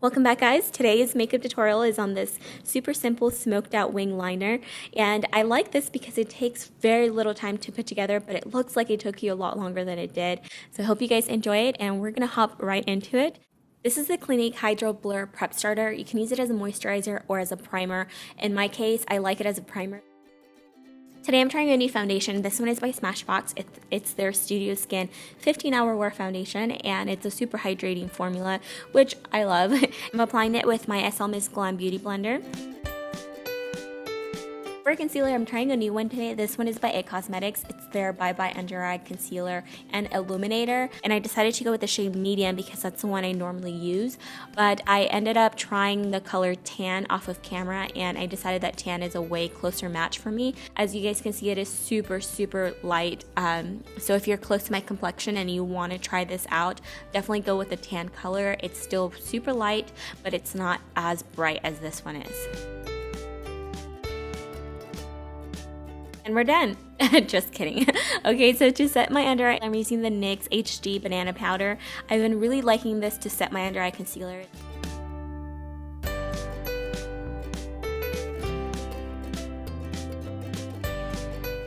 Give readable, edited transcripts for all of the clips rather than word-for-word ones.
Welcome back, guys. Today's makeup tutorial is on this super simple smoked out wing liner, and I like this because it takes very little time to put together, but it looks like it took you a lot longer than it did. So I hope you guys enjoy it, and we're gonna hop right into it. This is the Clinique Hydro Blur Prep Starter. You can use it as a moisturizer or as a primer. In my case, I like it as a primer. Today I'm trying a new foundation. This one is by Smashbox. It's their Studio Skin 15-hour wear foundation, and it's a super hydrating formula, which I love. I'm applying it with my MissLizHeart Beauty Blender. For concealer, I'm trying a new one today. This one is by IT Cosmetics. It's their Bye Bye Under Eye Concealer and Illuminator, and I decided to go with the shade Medium because that's the one I normally use, but I ended up trying the color Tan off of camera, and I decided that Tan is a way closer match for me. As you guys can see, it is super light, so if you're close to my complexion and you want to try this out, definitely go with the Tan color. It's still super light, but it's not as bright as this one is. And we're done. Just kidding. Okay, so to set my under eye, I'm using the NYX HD Banana Powder. I've been really liking this to set my under eye concealer.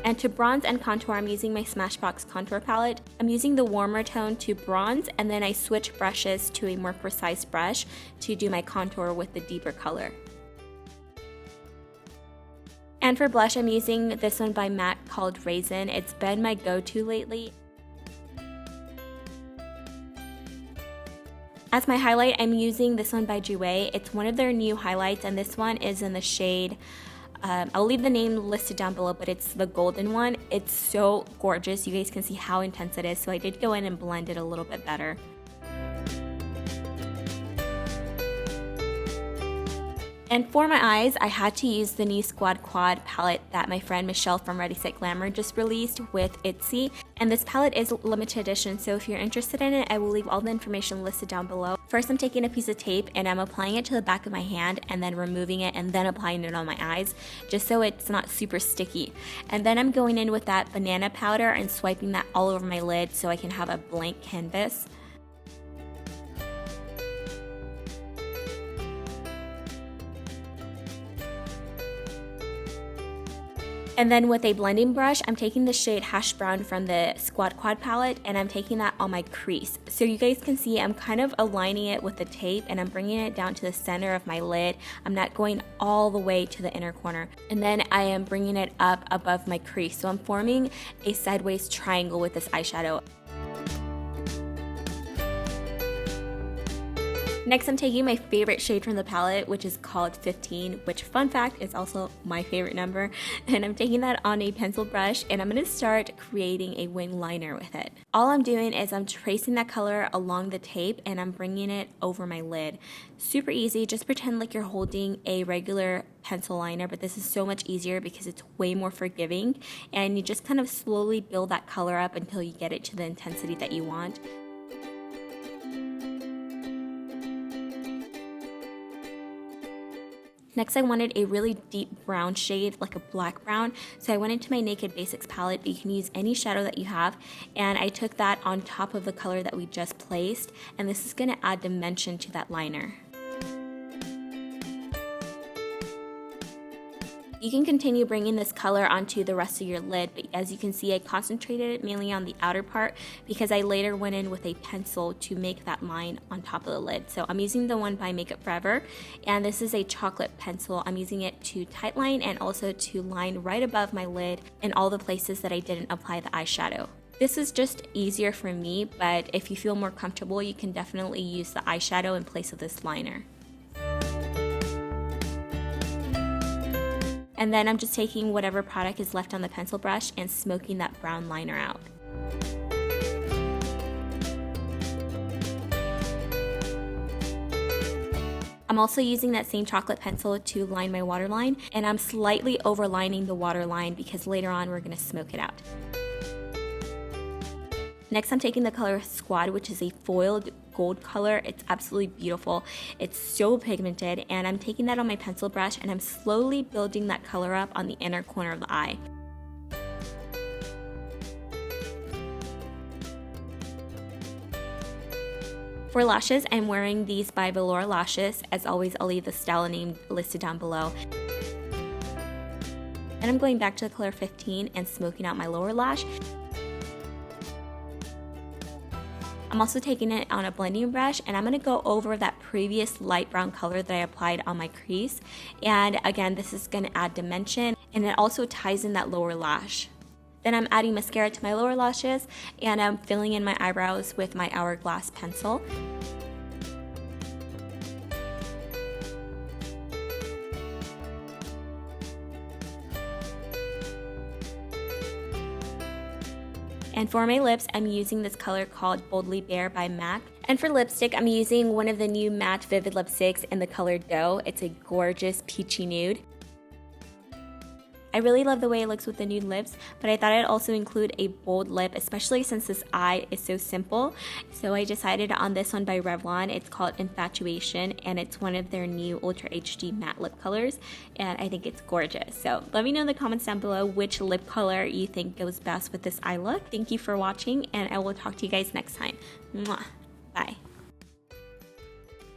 And to bronze and contour, I'm using my Smashbox contour palette. I'm using the warmer tone to bronze, and then I switch brushes to a more precise brush to do my contour with the deeper color. And for blush, I'm using this one by MAC called Raisin. It's been my go-to lately. As my highlight, I'm using this one by Jouer. It's one of their new highlights, and this one is in the shade, I'll leave the name listed down below, but it's the golden one. It's so gorgeous. You guys can see how intense it is, so I did go in and blend it a little bit better. And for my eyes, I had to use the new Squad Quad palette that my friend Michelle from ReadySetGlamour just released with Itsy. And this palette is limited edition, so if you're interested in it, I will leave all the information listed down below. First, I'm taking a piece of tape and I'm applying it to the back of my hand and then removing it and then applying it on my eyes, just so it's not super sticky. And then I'm going in with that banana powder and swiping that all over my lid so I can have a blank canvas. And then with a blending brush, I'm taking the shade Hash Brown from the Squad Quad palette, and I'm taking that on my crease. So you guys can see I'm kind of aligning it with the tape, and I'm bringing it down to the center of my lid. I'm not going all the way to the inner corner. And then I am bringing it up above my crease. So I'm forming a sideways triangle with this eyeshadow. Next, I'm taking my favorite shade from the palette, which is called 15, which, fun fact, is also my favorite number. And I'm taking that on a pencil brush, and I'm going to start creating a wing liner with it. All I'm doing is I'm tracing that color along the tape, and I'm bringing it over my lid. Super easy. Just pretend like you're holding a regular pencil liner, but this is so much easier because it's way more forgiving, and you just kind of slowly build that color up until you get it to the intensity that you want. Next, I wanted a really deep brown shade, like a black brown, so I went into my Naked Basics palette, but you can use any shadow that you have, and I took that on top of the color that we just placed, and this is going to add dimension to that liner. You can continue bringing this color onto the rest of your lid, but as you can see, I concentrated it mainly on the outer part because I later went in with a pencil to make that line on top of the lid. So I'm using the one by Makeup Forever, and this is a chocolate pencil. I'm using it to tightline and also to line right above my lid in all the places that I didn't apply the eyeshadow. This is just easier for me, but if you feel more comfortable, you can definitely use the eyeshadow in place of this liner. And then I'm just taking whatever product is left on the pencil brush and smoking that brown liner out. I'm also using that same chocolate pencil to line my waterline, and I'm slightly overlining the waterline because later on we're going to smoke it out. Next, I'm taking the color Squad, which is a foiled gold color. It's absolutely beautiful. It's so pigmented, and I'm taking that on my pencil brush and I'm slowly building that color up on the inner corner of the eye. For lashes, I'm wearing these by Velour Lashes. As always, I'll leave the style name listed down below. And I'm going back to the color 15 and smoking out my lower lash. I'm also taking it on a blending brush, and I'm going to go over that previous light brown color that I applied on my crease. And again, this is going to add dimension, and it also ties in that lower lash. Then I'm adding mascara to my lower lashes, and I'm filling in my eyebrows with my Hourglass pencil. And for my lips, I'm using this color called Boldly Bare by MAC. And for lipstick, I'm using one of the new matte Vivid lipsticks in the color Dough. It's a gorgeous peachy nude. I really love the way it looks with the nude lips, but I thought I'd also include a bold lip, especially since this eye is so simple. So I decided on this one by Revlon. It's called Infatuation, and it's one of their new Ultra HD matte lip colors, and I think it's gorgeous. So let me know in the comments down below which lip color you think goes best with this eye look. Thank you for watching, and I will talk to you guys next time. Mwah. Bye.